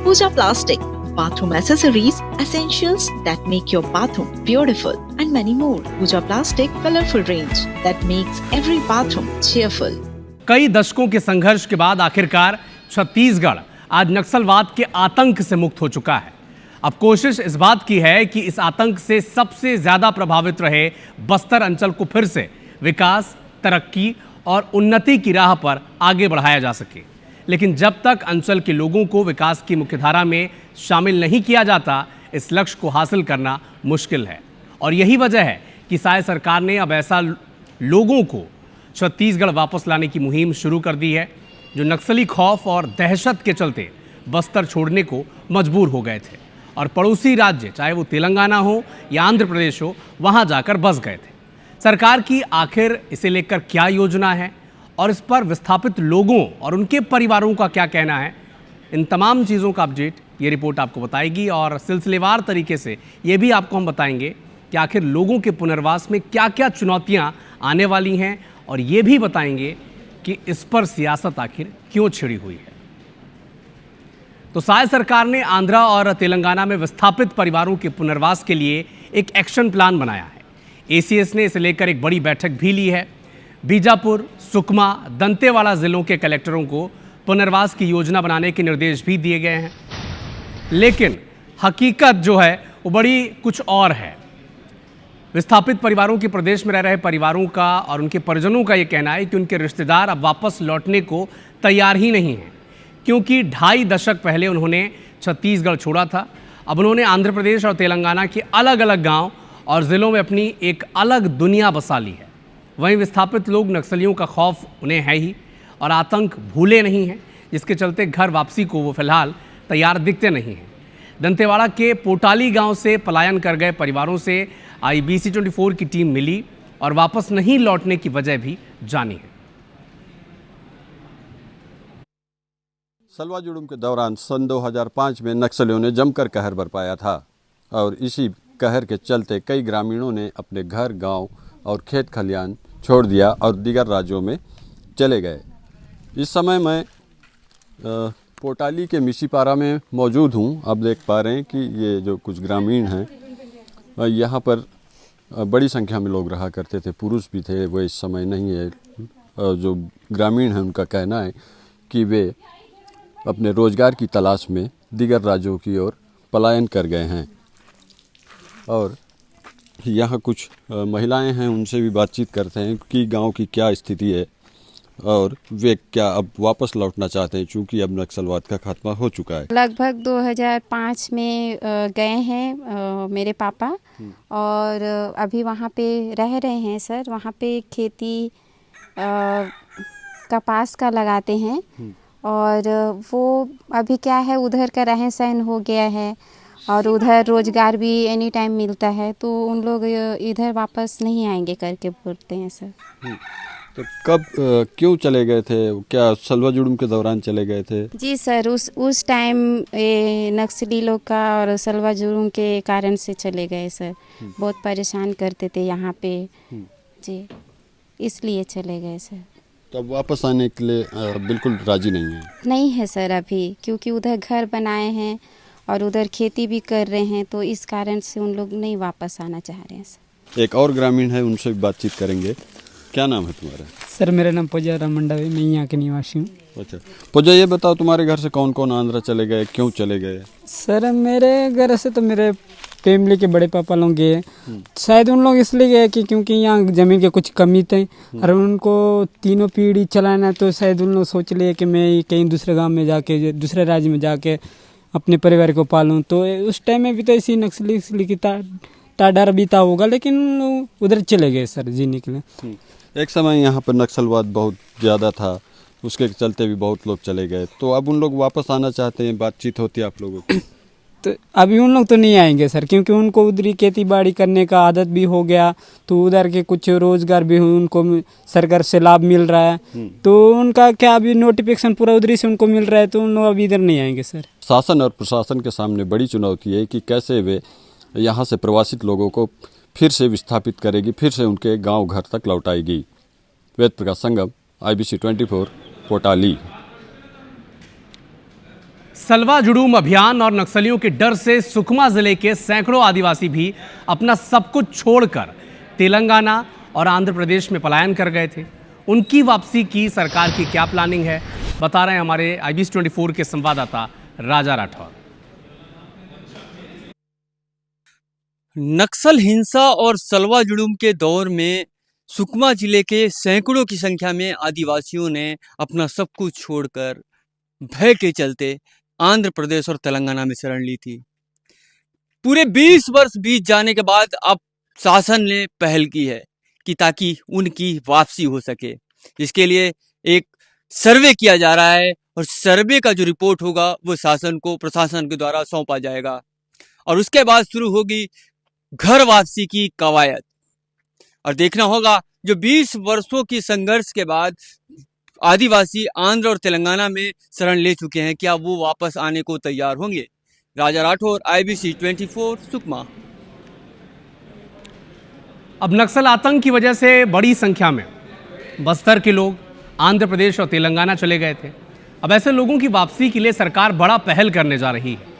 Pooja Plastic, bathroom accessories, essentials that make your bathroom beautiful, and many more. Pooja Plastic colorful range that makes every bathroom cheerful. कई दशकों के संघर्ष के बाद आखिरकार छत्तीसगढ़ आज नक्सलवाद के आतंक से मुक्त हो चुका है। अब कोशिश इस बात की है कि इस आतंक से सबसे ज्यादा प्रभावित रहे बस्तर अंचल को फिर से विकास, तरक्की और उन्नति की राह पर आगे बढ़ाया जा सके। लेकिन जब तक अंचल के लोगों को विकास की मुख्यधारा में शामिल नहीं किया जाता, इस लक्ष्य को हासिल करना मुश्किल है। और यही वजह है कि साय सरकार ने अब ऐसा लोगों को छत्तीसगढ़ वापस लाने की मुहिम शुरू कर दी है, जो नक्सली खौफ और दहशत के चलते बस्तर छोड़ने को मजबूर हो गए थे और पड़ोसी राज्य, चाहे वो तेलंगाना हो या आंध्र प्रदेश हो, वहाँ जाकर बस गए थे। सरकार की आखिर इसे लेकर क्या योजना है और इस पर विस्थापित लोगों और उनके परिवारों का क्या कहना है, इन तमाम चीज़ों का अपडेट ये रिपोर्ट आपको बताएगी। और सिलसिलेवार तरीके से ये भी आपको हम बताएंगे कि आखिर लोगों के पुनर्वास में क्या क्या चुनौतियाँ आने वाली हैं, और ये भी बताएंगे कि इस पर सियासत आखिर क्यों छिड़ी हुई है। तो साय सरकार ने आंध्रा और तेलंगाना में विस्थापित परिवारों के पुनर्वास के लिए एक एक्शन प्लान बनाया है। एसीएस ने इसे लेकर एक बड़ी बैठक भी ली है। बीजापुर, सुकमा, दंतेवाड़ा जिलों के कलेक्टरों को पुनर्वास की योजना बनाने के निर्देश भी दिए गए हैं। लेकिन हकीकत जो है वो बड़ी कुछ और है। विस्थापित परिवारों के प्रदेश में रह रहे परिवारों का और उनके परिजनों का ये कहना है कि उनके रिश्तेदार अब वापस लौटने को तैयार ही नहीं हैं, क्योंकि 2.5 दशक पहले उन्होंने छत्तीसगढ़ छोड़ा था। अब उन्होंने आंध्र प्रदेश और तेलंगाना के अलग अलग गांव और ज़िलों में अपनी एक अलग दुनिया बसा ली है। वहीं विस्थापित लोग नक्सलियों का खौफ उन्हें है ही और आतंक भूले नहीं हैं, जिसके चलते घर वापसी को वो फिलहाल तैयार दिखते नहीं हैं। दंतेवाड़ा के पोटाली गांव से पलायन कर गए परिवारों से IBC24 की टीम मिली और वापस नहीं लौटने की वजह भी जानी है। सलवा जुलूम के दौरान सन 2005 में नक्सलियों ने जमकर कहर बरपाया था और इसी कहर के चलते कई ग्रामीणों ने अपने घर, गांव और खेत खलियान छोड़ दिया और दीगर राज्यों में चले गए। इस समय मैं पोटाली के मिसीपारा में मौजूद हूं। आप देख पा रहे हैं कि ये जो कुछ ग्रामीण हैं, यहाँ पर बड़ी संख्या में लोग रहा करते थे, पुरुष भी थे, वो इस समय नहीं है। जो ग्रामीण हैं उनका कहना है कि वे अपने रोज़गार की तलाश में दीगर राज्यों की ओर पलायन कर गए हैं। और यहाँ कुछ महिलाएं हैं, उनसे भी बातचीत करते हैं कि गांव की क्या स्थिति है और वे क्या अब वापस लौटना चाहते हैं, चूँकि अब नक्सलवाद का खात्मा हो चुका है। लगभग 2005 में गए हैं मेरे पापा और अभी वहाँ पे रह रहे हैं सर। वहाँ पे खेती कपास का लगाते हैं और वो अभी क्या है, उधर का रहन सहन हो गया है और उधर रोज़गार भी एनी टाइम मिलता है, तो उन लोग इधर वापस नहीं आएंगे करके बोलते हैं सर। तो कब क्यों चले गए थे? क्या सलवा जुलूम के दौरान चले गए थे? जी सर, उस टाइम नक्सली लोग का और सलवा जुलूम के कारण से चले गए सर। बहुत परेशान करते थे यहाँ पे जी, इसलिए चले गए सर। तो अब वापस आने के लिए बिल्कुल राजी नहीं है? नहीं है सर अभी, क्योंकि उधर घर बनाए हैं और उधर खेती भी कर रहे हैं, तो इस कारण से उन लोग नहीं वापस आना चाह रहे हैं सर। एक और ग्रामीण है, उनसे भी बातचीत करेंगे। क्या नाम है तुम्हारा? सर मेरा नाम पूजा रामंडा है, मैं यहाँ के निवासी हूँ। अच्छा पूजा, ये बताओ तुम्हारे घर से कौन कौन आंध्रा चले गए, क्यों चले गए? सर मेरे घर से तो मेरे फैमिली के बड़े पापा लोग गए। शायद उन लोग इसलिए गए कि क्योंकि यहाँ ज़मीन के कुछ कमी थे और उनको तीनों पीढ़ी चलाना, तो शायद उन लोग सोच लिए कि मैं कहीं दूसरे गाँव में जाके, दूसरे राज्य में जाके अपने परिवार को पालूं। तो उस टाइम में भी तो ऐसी नक्सली की डर बीता होगा, लेकिन उधर चले गए सर जीने के लिए। एक समय यहाँ पर नक्सलवाद बहुत ज़्यादा था, उसके चलते भी बहुत लोग चले गए। तो अब उन लोग वापस आना चाहते हैं, बातचीत होती है आप लोगों की? तो अभी उन लोग तो नहीं आएंगे सर, क्योंकि उनको उधर खेती बाड़ी करने का आदत भी हो गया, तो उधर के कुछ रोजगार भी उनको सरकार से लाभ मिल रहा है, तो उनका क्या अभी नोटिफिकेशन पूरा उधरी से उनको मिल रहा है, तो उन लोग अभी इधर नहीं आएंगे सर। शासन और प्रशासन के सामने बड़ी चुनौती है कि कैसे वे यहाँ से प्रवासित लोगों को फिर से विस्थापित करेगी, फिर से उनके गाँव घर तक लौटाएगी। वेद प्रकाश संगम, IBC24, पोटाली। सलवा जुडूम अभियान और नक्सलियों के डर से सुकमा जिले के सैकड़ों आदिवासी भी अपना सब कुछ छोड़कर तेलंगाना और आंध्र प्रदेश में पलायन कर गए थे। उनकी वापसी की सरकार की क्या प्लानिंग है, बता रहे हैं हमारे IBC 24 के संवाददाता राजा राठौर। नक्सल हिंसा और सलवा जुडूम के दौर में सुकमा जिले के सैकड़ों की संख्या में आदिवासियों ने अपना सब कुछ छोड़कर भय के चलते आंध्र प्रदेश और तेलंगाना में शरण ली थी। पूरे 20 वर्ष बीत जाने के बाद अब शासन ने पहल की है कि ताकि उनकी वापसी हो सके। इसके लिए एक सर्वे किया जा रहा है और सर्वे का जो रिपोर्ट होगा वो शासन को, प्रशासन के द्वारा सौंपा जाएगा और उसके बाद शुरू होगी घर वापसी की कवायद। और देखना होगा जो 20 वर्षों की संघर्ष के बाद आदिवासी आंध्र और तेलंगाना में शरण ले चुके हैं, क्या वो वापस आने को तैयार होंगे। राजा राठौर, IBC 24, सुकमा। अब नक्सल आतंक की वजह से बड़ी संख्या में बस्तर के लोग आंध्र प्रदेश और तेलंगाना चले गए थे। अब ऐसे लोगों की वापसी के लिए सरकार बड़ा पहल करने जा रही है।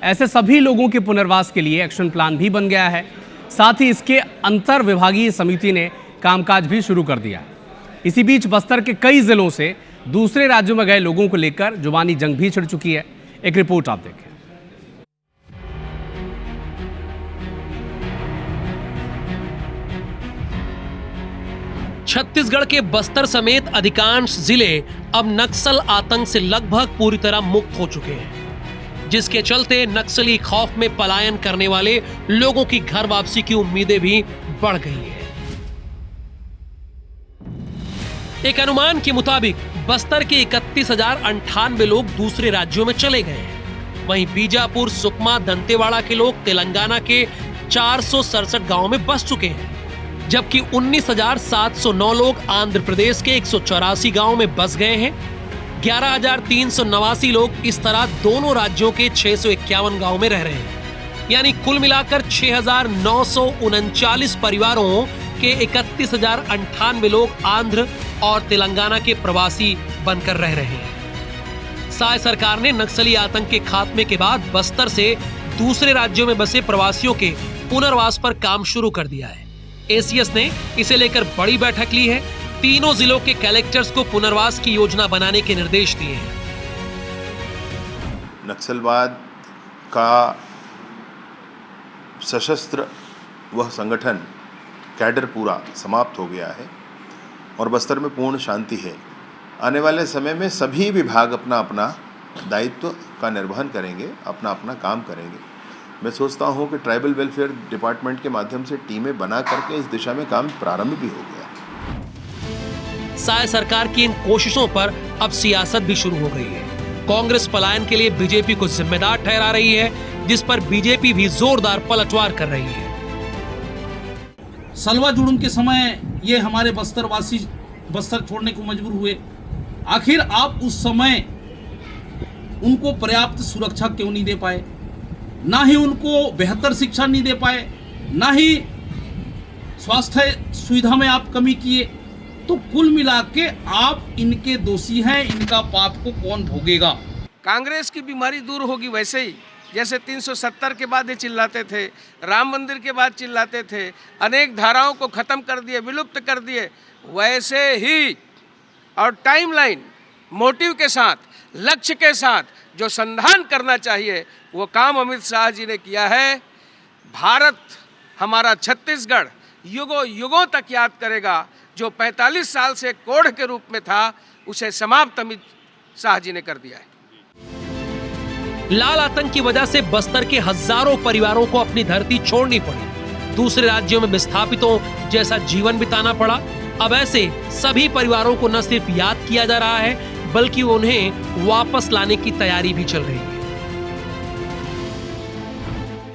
ऐसे सभी लोगों के पुनर्वास के लिए एक्शन प्लान भी बन गया है। साथ ही इसके अंतर विभागीय समिति ने कामकाज भी शुरू कर दिया है। इसी बीच बस्तर के कई जिलों से दूसरे राज्यों में गए लोगों को लेकर जुबानी जंग भी छिड़ चुकी है। एक रिपोर्ट आप देखें। छत्तीसगढ़ के बस्तर समेत अधिकांश जिले अब नक्सल आतंक से लगभग पूरी तरह मुक्त हो चुके हैं, जिसके चलते नक्सली खौफ में पलायन करने वाले लोगों की घर वापसी की उम्मीदें भी बढ़ गई हैं। एक अनुमान के मुताबिक बस्तर के 31,098 लोग दूसरे राज्यों में चले गए हैं। वहीं बीजापुर, सुकमा, दंतेवाड़ा के लोग तेलंगाना के 467 गांवों में बस चुके हैं, जबकि 19,709 लोग आंध्र प्रदेश के 184 गांवों में बस गए हैं। 11,389 लोग इस तरह दोनों राज्यों के 651 गांवों में रह रहे हैं। यानी कुल मिलाकर 6,939 परिवारों के 31,098 लोग आंध्र और तेलंगाना के प्रवासी बनकर रह रहे हैं। साय सरकार ने नक्सली आतंक के खात्मे के बाद बस्तर से दूसरे राज्यों में बसे प्रवासियों के पुनर्वास पर काम शुरू कर दिया है। ACS ने इसे लेकर बड़ी बैठक ली है। तीनों जिलों के कलेक्टर्स को पुनर्वास की योजना बनाने के निर्देश दिए हैं। नक्सलवाद का सशस्त्र वह संगठन कैडर पूरा समाप्त हो गया है और बस्तर में पूर्ण शांति है। आने वाले समय में सभी विभाग अपना अपना दायित्व का निर्वहन करेंगे, अपना अपना काम करेंगे। मैं सोचता हूं कि ट्राइबल वेलफेयर डिपार्टमेंट के माध्यम से टीमें बना करके इस दिशा में काम प्रारंभ भी हो गया। साय सरकार की इन कोशिशों पर अब सियासत भी शुरू हो गई है। कांग्रेस पलायन के लिए बीजेपी को जिम्मेदार ठहरा रही है, जिस पर बीजेपी भी जोरदार पलटवार कर रही है। सलवा जुडूम के समय ये हमारे बस्तरवासी बस्तर छोड़ने को मजबूर हुए। आखिर आप उस समय उनको पर्याप्त सुरक्षा क्यों नहीं दे पाए, ना ही उनको बेहतर शिक्षा नहीं दे पाए, ना ही स्वास्थ्य सुविधा में आप कमी किए। तो कुल मिला के आप इनके दोषी हैं, इनका पाप को कौन भोगेगा। कांग्रेस की बीमारी दूर होगी वैसे ही जैसे 370 के बाद ये चिल्लाते थे, राम मंदिर के बाद चिल्लाते थे, अनेक धाराओं को खत्म कर दिए, विलुप्त कर दिए, वैसे ही और टाइमलाइन मोटिव के साथ, लक्ष्य के साथ जो संधान करना चाहिए वो काम अमित शाह जी ने किया है। भारत हमारा छत्तीसगढ़ युगों युगों तक याद करेगा। जो 45 साल से कोढ़ के रूप में था उसे समाप्त अमित शाह जी ने कर दिया है। लाल आतंक की वजह से बस्तर के हजारों परिवारों को अपनी धरती छोड़नी पड़ी, दूसरे राज्यों में विस्थापितों जैसा जीवन बिताना पड़ा। अब ऐसे सभी परिवारों को न सिर्फ याद किया जा रहा है बल्कि उन्हें वापस लाने की तैयारी भी चल रही है।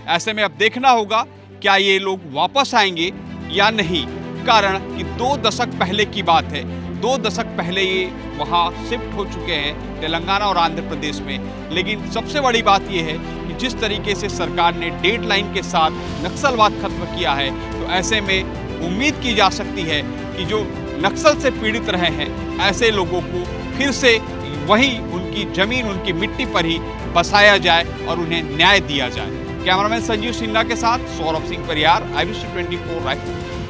ऐसे में अब देखना होगा क्या ये लोग वापस आएंगे या नहीं, कारण कि 2 दशक पहले की बात है। 2 दशक पहले ये वहाँ शिफ्ट हो चुके हैं तेलंगाना और आंध्र प्रदेश में। लेकिन सबसे बड़ी बात ये है कि जिस तरीके से सरकार ने डेडलाइन के साथ नक्सलवाद खत्म किया है, तो ऐसे में उम्मीद की जा सकती है कि जो नक्सल से पीड़ित रहे हैं ऐसे लोगों को फिर से वहीं उनकी उनकी जमीन, उनकी मिट्टी पर ही बसाया जाए और उन्हें न्याय दिया जाए। कैमरामैन संजीव सिन्हा के साथ सौरभ सिंह परियार, IBC 24 रायपुर।